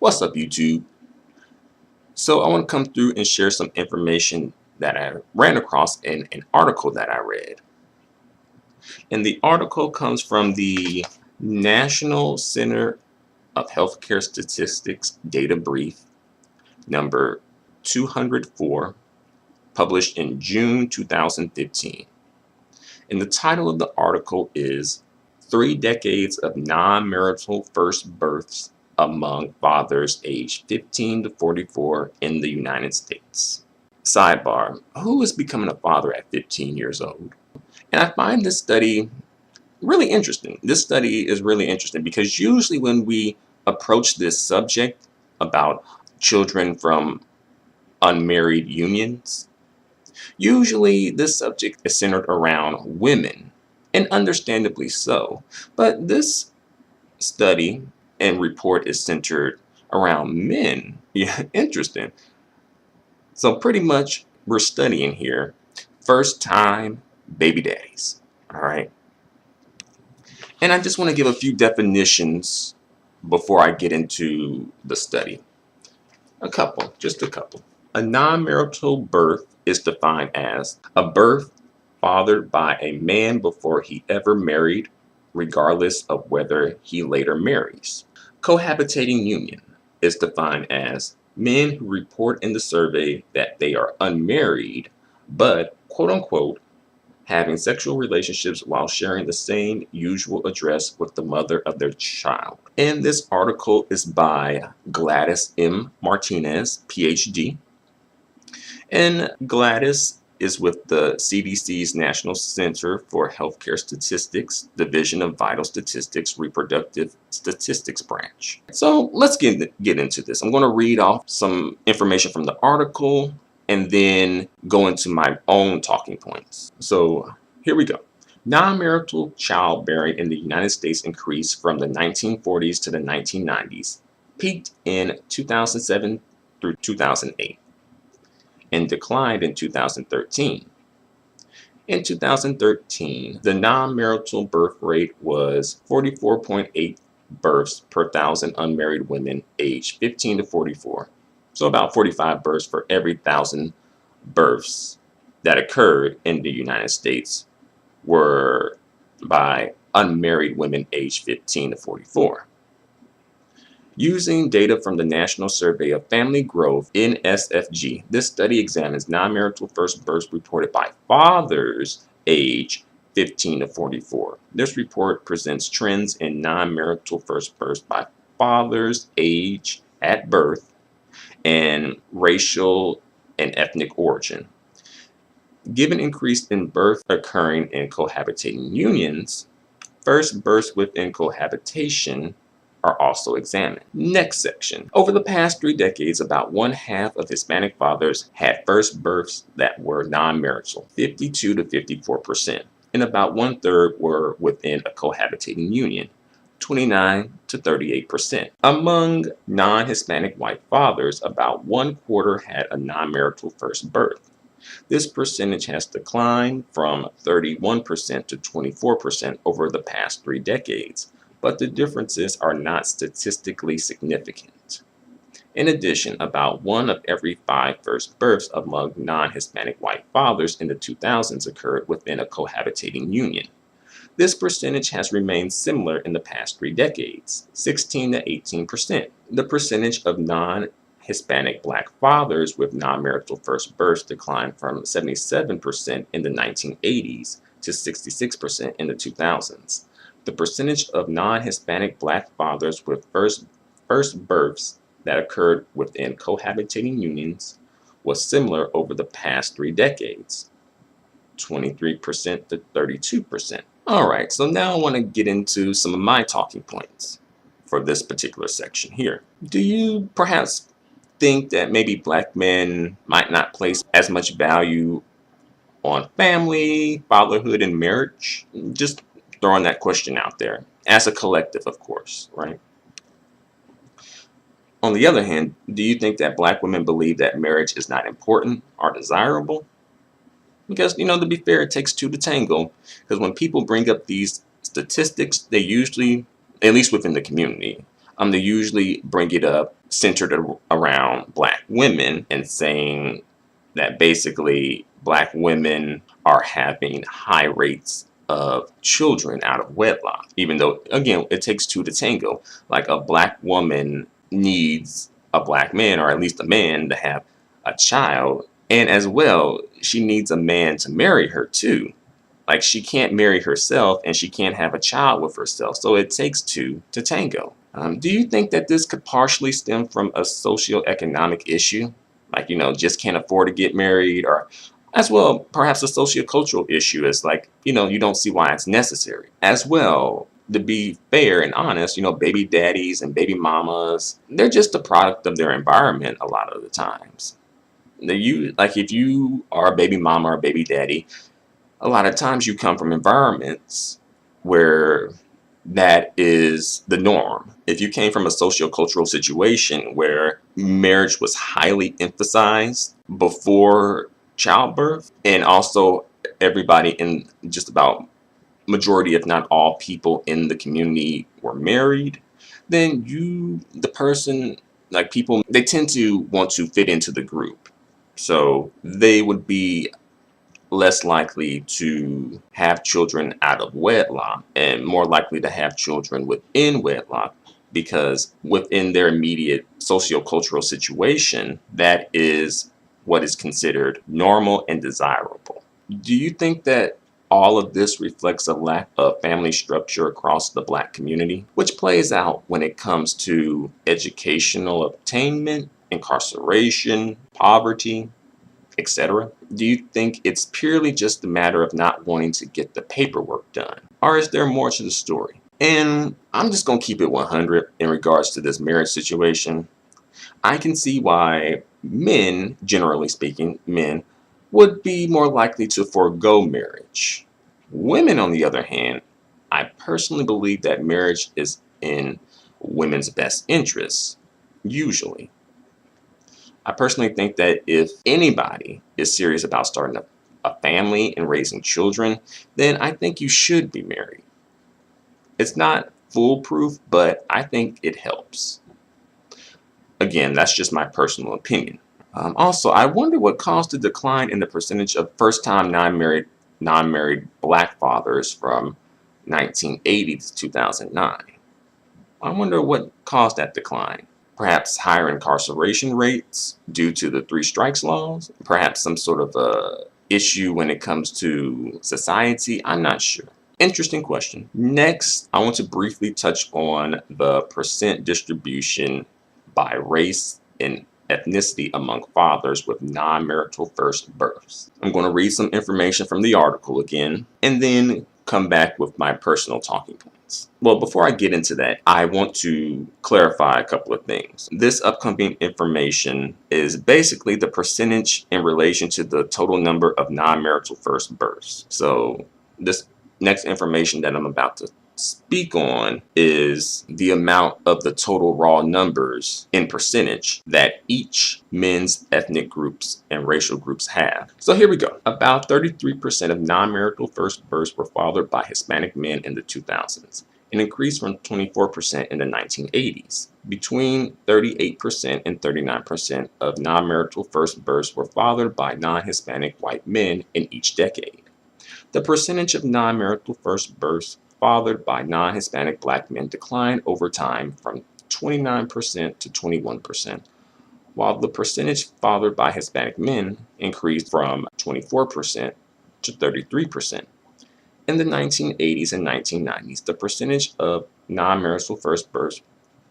What's up, YouTube? So I want to come through and share some information that I ran across in an article that I read. And the article comes from the National Center of Healthcare Statistics Data Brief number 204, published in June 2015. And the title of the article is 3 Decades of Non-Marital First Births Among Fathers aged 15 to 44 in the United States. Sidebar, who is becoming a father at 15 years old? And I find this study really interesting. This study is really interesting because usually when we approach this subject about children from unmarried unions, usually this subject is centered around women, and understandably so. But this study and report is centered around men. Yeah, interesting. So pretty much we're studying here first time baby daddies. All right. And I just want to give a few definitions before I get into the study. Just a couple. A non-marital birth is defined as a birth fathered by a man before he ever married, regardless of whether he later marries. Cohabitating union is defined as men who report in the survey that they are unmarried, but quote unquote having sexual relationships while sharing the same usual address with the mother of their child. And this article is by Gladys M. Martinez, Ph.D. And Gladys is with the CDC's National Center for Healthcare Statistics, Division of Vital Statistics, Reproductive Statistics Branch. So let's get into this. I'm going to read off some information from the article and then go into my own talking points. So here we go. Non-marital childbearing in the United States increased from the 1940s to the 1990s, peaked in 2007 through 2008, and declined in 2013. In 2013, the non-marital birth rate was 44.8 births per 1,000 unmarried women aged 15 to 44. So about 45 births for every 1,000 births that occurred in the United States were by unmarried women aged 15 to 44. Using data from the National Survey of Family Growth, NSFG, this study examines non-marital first births reported by fathers aged 15 to 44. This report presents trends in non-marital first births by fathers age at birth and racial and ethnic origin. Given increase in birth occurring in cohabitating unions, first births within cohabitation are also examined. Next section. Over the past 3 decades, about 1/2 of Hispanic fathers had first births that were non-marital, 52 to 54%, and about 1/3 were within a cohabitating union, 29 to 38%. Among non-Hispanic white fathers, about 1/4 had a non-marital first birth. This percentage has declined from 31% to 24% over the past 3 decades, but the differences are not statistically significant. In addition, about 1 of every 5 first births among non-Hispanic white fathers in the 2000s occurred within a cohabitating union. This percentage has remained similar in the past 3 decades, 16 to 18%. The percentage of non-Hispanic Black fathers with non-marital first births declined from 77% in the 1980s to 66% in the 2000s. The percentage of non-Hispanic Black fathers with first births that occurred within cohabitating unions was similar over the past 3 decades, 23% to 32%. All right, so now I want to get into some of my talking points for this particular section here. Do you perhaps think that maybe Black men might not place as much value on family, fatherhood, and marriage? Just throwing that question out there as a collective, of course, right? On the other hand, do you think that Black women believe that marriage is not important or desirable? Because, to be fair, it takes 2 to tango. Because when people bring up these statistics, they usually, at least within the community, They usually bring it up centered around Black women and saying that basically Black women are having high rates of children out of wedlock, even though, again, it takes two to tango. Like a Black woman needs a Black man, or at least a man, to have a child. And as well, she needs a man to marry her too. Like she can't marry herself and she can't have a child with herself. So it takes two to tango. Do you think that this could partially stem from a socioeconomic issue? Like, just can't afford to get married, or as well, perhaps a sociocultural issue is like, you don't see why it's necessary. As well, to be fair and honest, baby daddies and baby mamas, they're just a product of their environment a lot of the times. Like if you are a baby mama or a baby daddy, a lot of times you come from environments where that is the norm. If you came from a sociocultural situation where marriage was highly emphasized before childbirth, and also everybody in just about majority, if not all people in the community were married, then the person, like people, they tend to want to fit into the group. So they would be less likely to have children out of wedlock and more likely to have children within wedlock, because within their immediate sociocultural situation, that is what is considered normal and desirable. Do you think that all of this reflects a lack of family structure across the Black community, which plays out when it comes to educational attainment, incarceration, poverty, etc.? Do you think it's purely just a matter of not wanting to get the paperwork done? Or is there more to the story? And I'm just going to keep it 100 in regards to this marriage situation. I can see why men, generally speaking, men, would be more likely to forego marriage. Women, on the other hand, I personally believe that marriage is in women's best interests, usually. I personally think that if anybody is serious about starting a family and raising children, then I think you should be married. It's not foolproof, but I think it helps. Again, that's just my personal opinion. Also, I wonder what caused the decline in the percentage of first-time non-married Black fathers from 1980 to 2009. I wonder what caused that decline. Perhaps higher incarceration rates due to the three strikes laws? Perhaps some sort of a issue when it comes to society? I'm not sure. Interesting question. Next, I want to briefly touch on the percent distribution by race and ethnicity among fathers with non-marital first births. I'm going to read some information from the article again, and then come back with my personal talking points. Well, before I get into that, I want to clarify a couple of things. This upcoming information is basically the percentage in relation to the total number of non-marital first births. So this next information that I'm about to speak on is the amount of the total raw numbers in percentage that each men's ethnic groups and racial groups have. So here we go. About 33% of non-marital first births were fathered by Hispanic men in the 2000s, an increase from 24% in the 1980s. Between 38% and 39% of non-marital first births were fathered by non-Hispanic white men in each decade. The percentage of non-marital first births fathered by non-Hispanic Black men declined over time from 29% to 21%, while the percentage fathered by Hispanic men increased from 24% to 33%. In the 1980s and 1990s, the percentage of non-marital first births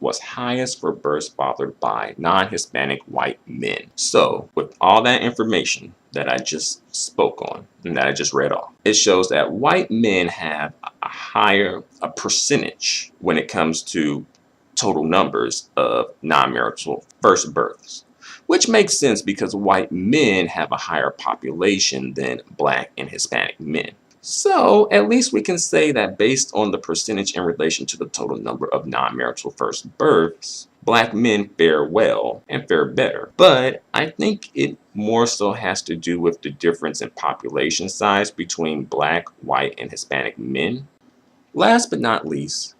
was highest for births fathered by non-Hispanic white men. So, with all that information that I just spoke on and that I just read off, it shows that white men have a higher percentage when it comes to total numbers of non-marital first births, which makes sense because white men have a higher population than Black and Hispanic men. So at least we can say that based on the percentage in relation to the total number of non-marital first births, Black men fare well and fare better. But I think it more so has to do with the difference in population size between Black, white, and Hispanic men. Last but not least,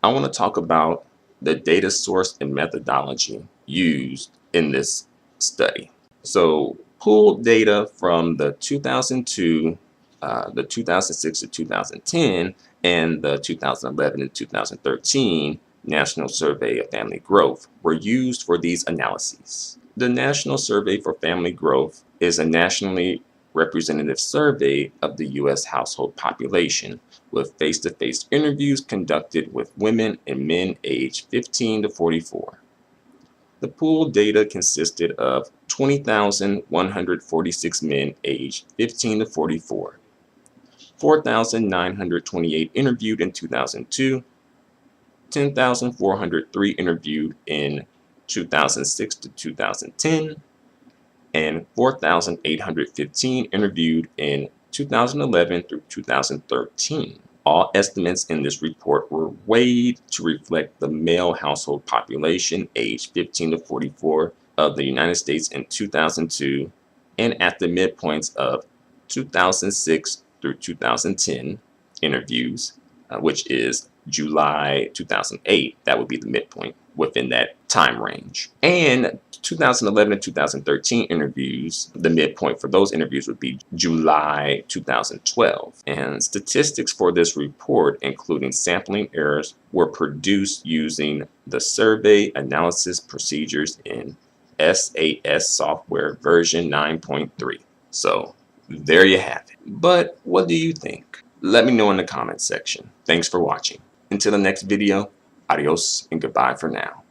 I want to talk about the data source and methodology used in this study. So pooled data from the 2002, the 2006 to 2010, and the 2011 and 2013 National Survey of Family Growth were used for these analyses. The National Survey for Family Growth is a nationally representative survey of the U.S. household population with face-to-face interviews conducted with women and men aged 15 to 44. The pooled data consisted of 20,146 men aged 15 to 44, 4,928 interviewed in 2002, 10,403 interviewed in 2006 to 2010, and 4,815 interviewed in 2011 through 2013. All estimates in this report were weighed to reflect the male household population aged 15 to 44 of the United States in 2002 and at the midpoints of 2006 through 2010 interviews, which is July 2008. That would be the midpoint within that time range. And 2011 and 2013 interviews, the midpoint for those interviews would be July 2012. And statistics for this report, including sampling errors, were produced using the Survey Analysis Procedures in SAS software version 9.3. So there you have it. But what do you think? Let me know in the comments section. Thanks for watching. Until the next video, adios and goodbye for now.